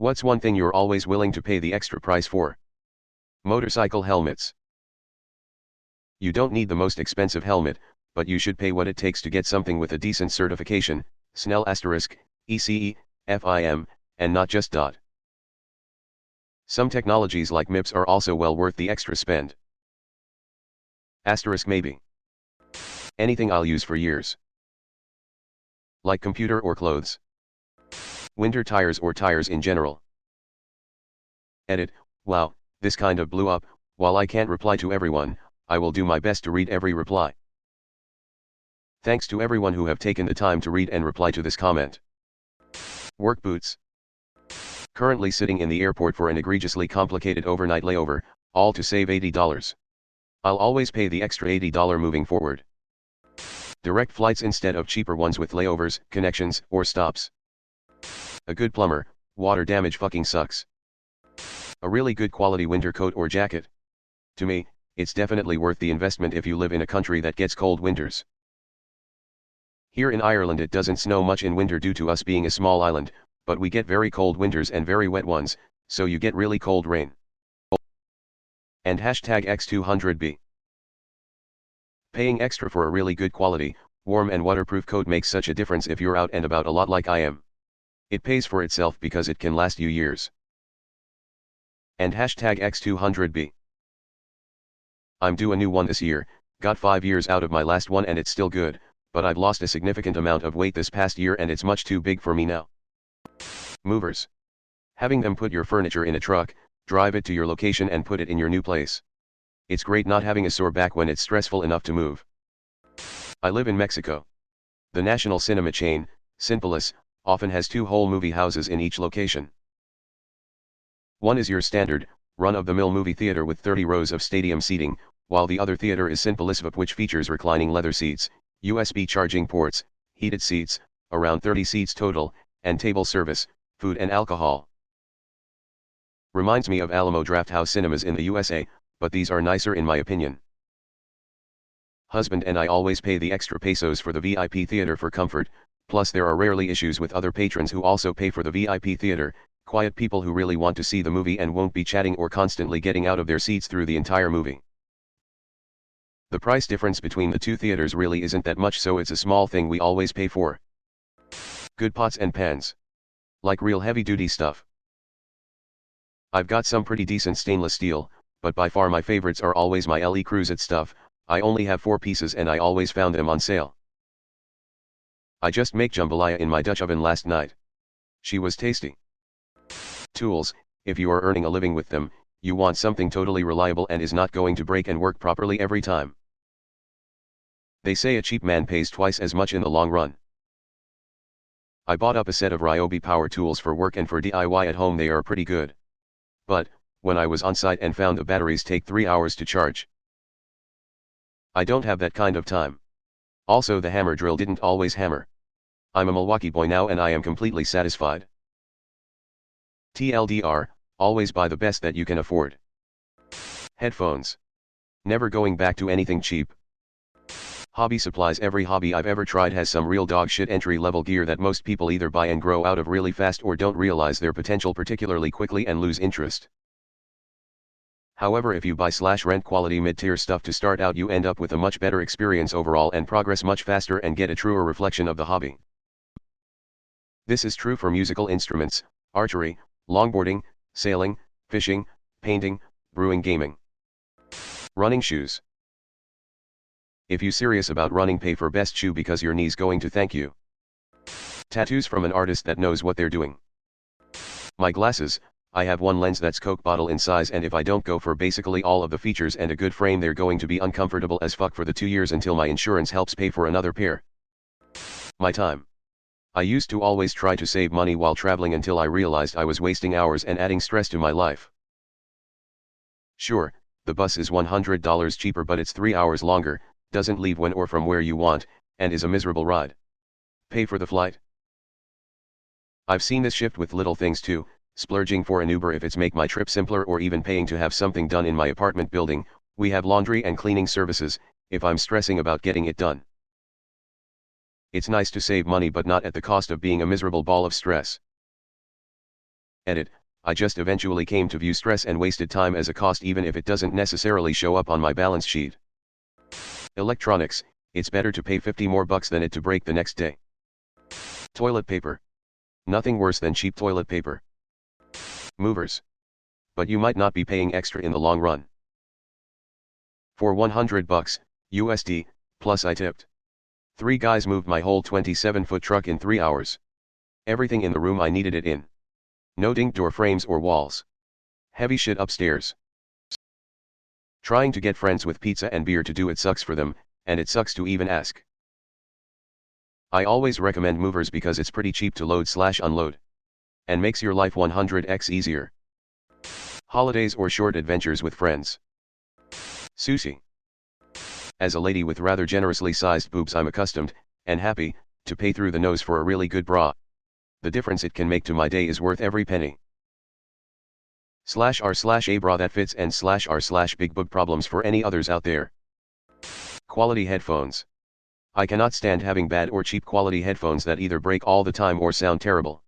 What's one thing you're always willing to pay the extra price for? Motorcycle helmets. You don't need the most expensive helmet, but you should pay what it takes to get something with a decent certification, SNEL *, ECE, FIM, and not just .. Some technologies like MIPS are also well worth the extra spend. * maybe. Anything I'll use for years. Like computer or clothes. Winter tires or tires in general. Edit. Wow, this kind of blew up. While I can't reply to everyone, I will do my best to read every reply. Thanks to everyone who have taken the time to read and reply to this comment. Work boots. Currently sitting in the airport for an egregiously complicated overnight layover, all to save $80. I'll always pay the extra $80 moving forward. Direct flights instead of cheaper ones with layovers, connections, or stops. A good plumber, water damage fucking sucks. A really good quality winter coat or jacket. To me, it's definitely worth the investment if you live in a country that gets cold winters. Here in Ireland it doesn't snow much in winter due to us being a small island, but we get very cold winters and very wet ones, so you get really cold rain. And #X200B. Paying extra for a really good quality, warm and waterproof coat makes such a difference if you're out and about a lot like I am. It pays for itself because it can last you years. And #X200B. I'm due a new one this year, got 5 years out of my last one and it's still good, but I've lost a significant amount of weight this past year and it's much too big for me now. Movers. Having them put your furniture in a truck, drive it to your location and put it in your new place. It's great not having a sore back when it's stressful enough to move. I live in Mexico. The national cinema chain, Cinépolis, often has 2 whole movie houses in each location. One is your standard, run-of-the-mill movie theater with 30 rows of stadium seating, while the other theater is Cinépolis VIP, which features reclining leather seats, USB charging ports, heated seats, around 30 seats total, and table service, food and alcohol. Reminds me of Alamo Drafthouse cinemas in the USA, but these are nicer in my opinion. Husband and I always pay the extra pesos for the VIP theater for comfort, plus there are rarely issues with other patrons who also pay for the VIP theater, quiet people who really want to see the movie and won't be chatting or constantly getting out of their seats through the entire movie. The price difference between the 2 theaters really isn't that much, so it's a small thing we always pay for. Good pots and pans. Like real heavy-duty stuff. I've got some pretty decent stainless steel, but by far my favorites are always my Le Creuset stuff. I only have 4 pieces and I always found them on sale. I just make jambalaya in my Dutch oven last night. She was tasty. Tools. If you are earning a living with them, you want something totally reliable and is not going to break and work properly every time. They say a cheap man pays twice as much in the long run. I bought up a set of Ryobi power tools for work and for DIY at home. They are pretty good. But, when I was on site and found the batteries take 3 hours to charge. I don't have that kind of time. Also, the hammer drill didn't always hammer. I'm a Milwaukee boy now and I am completely satisfied. TLDR, always buy the best that you can afford. Headphones. Never going back to anything cheap. Hobby supplies. Every hobby I've ever tried has some real dog shit entry level gear that most people either buy and grow out of really fast or don't realize their potential particularly quickly and lose interest. However, if you buy/rent quality mid-tier stuff to start out, you end up with a much better experience overall and progress much faster and get a truer reflection of the hobby. This is true for musical instruments, archery, longboarding, sailing, fishing, painting, brewing, gaming. Running shoes. If you're serious about running, pay for best shoe because your knee's going to thank you. Tattoos from an artist that knows what they're doing. My glasses. I have one lens that's Coke bottle in size, and if I don't go for basically all of the features and a good frame, they're going to be uncomfortable as fuck for the 2 years until my insurance helps pay for another pair. My time. I used to always try to save money while traveling until I realized I was wasting hours and adding stress to my life. Sure, the bus is $100 cheaper, but it's 3 hours longer, doesn't leave when or from where you want, and is a miserable ride. Pay for the flight. I've seen this shift with little things too. Splurging for an Uber if it's make my trip simpler, or even paying to have something done in my apartment building. We have laundry and cleaning services, if I'm stressing about getting it done. It's nice to save money, but not at the cost of being a miserable ball of stress. Edit, I just eventually came to view stress and wasted time as a cost even if it doesn't necessarily show up on my balance sheet. Electronics, it's better to pay 50 more bucks than it to break the next day. Toilet paper. Nothing worse than cheap toilet paper. Movers. But you might not be paying extra in the long run. For 100 bucks, USD, plus I tipped. 3 guys moved my whole 27-foot truck in 3 hours. Everything in the room I needed it in. No dinged door frames or walls. Heavy shit upstairs. Trying to get friends with pizza and beer to do it sucks for them, and it sucks to even ask. I always recommend movers because it's pretty cheap to load/unload. And makes your life 100x easier. Holidays or short adventures with friends. Sushi. As a lady with rather generously sized boobs, I'm accustomed, and happy, to pay through the nose for a really good bra. The difference it can make to my day is worth every penny. /r/a bra that fits and /r/big boob problems for any others out there. Quality headphones. I cannot stand having bad or cheap quality headphones that either break all the time or sound terrible.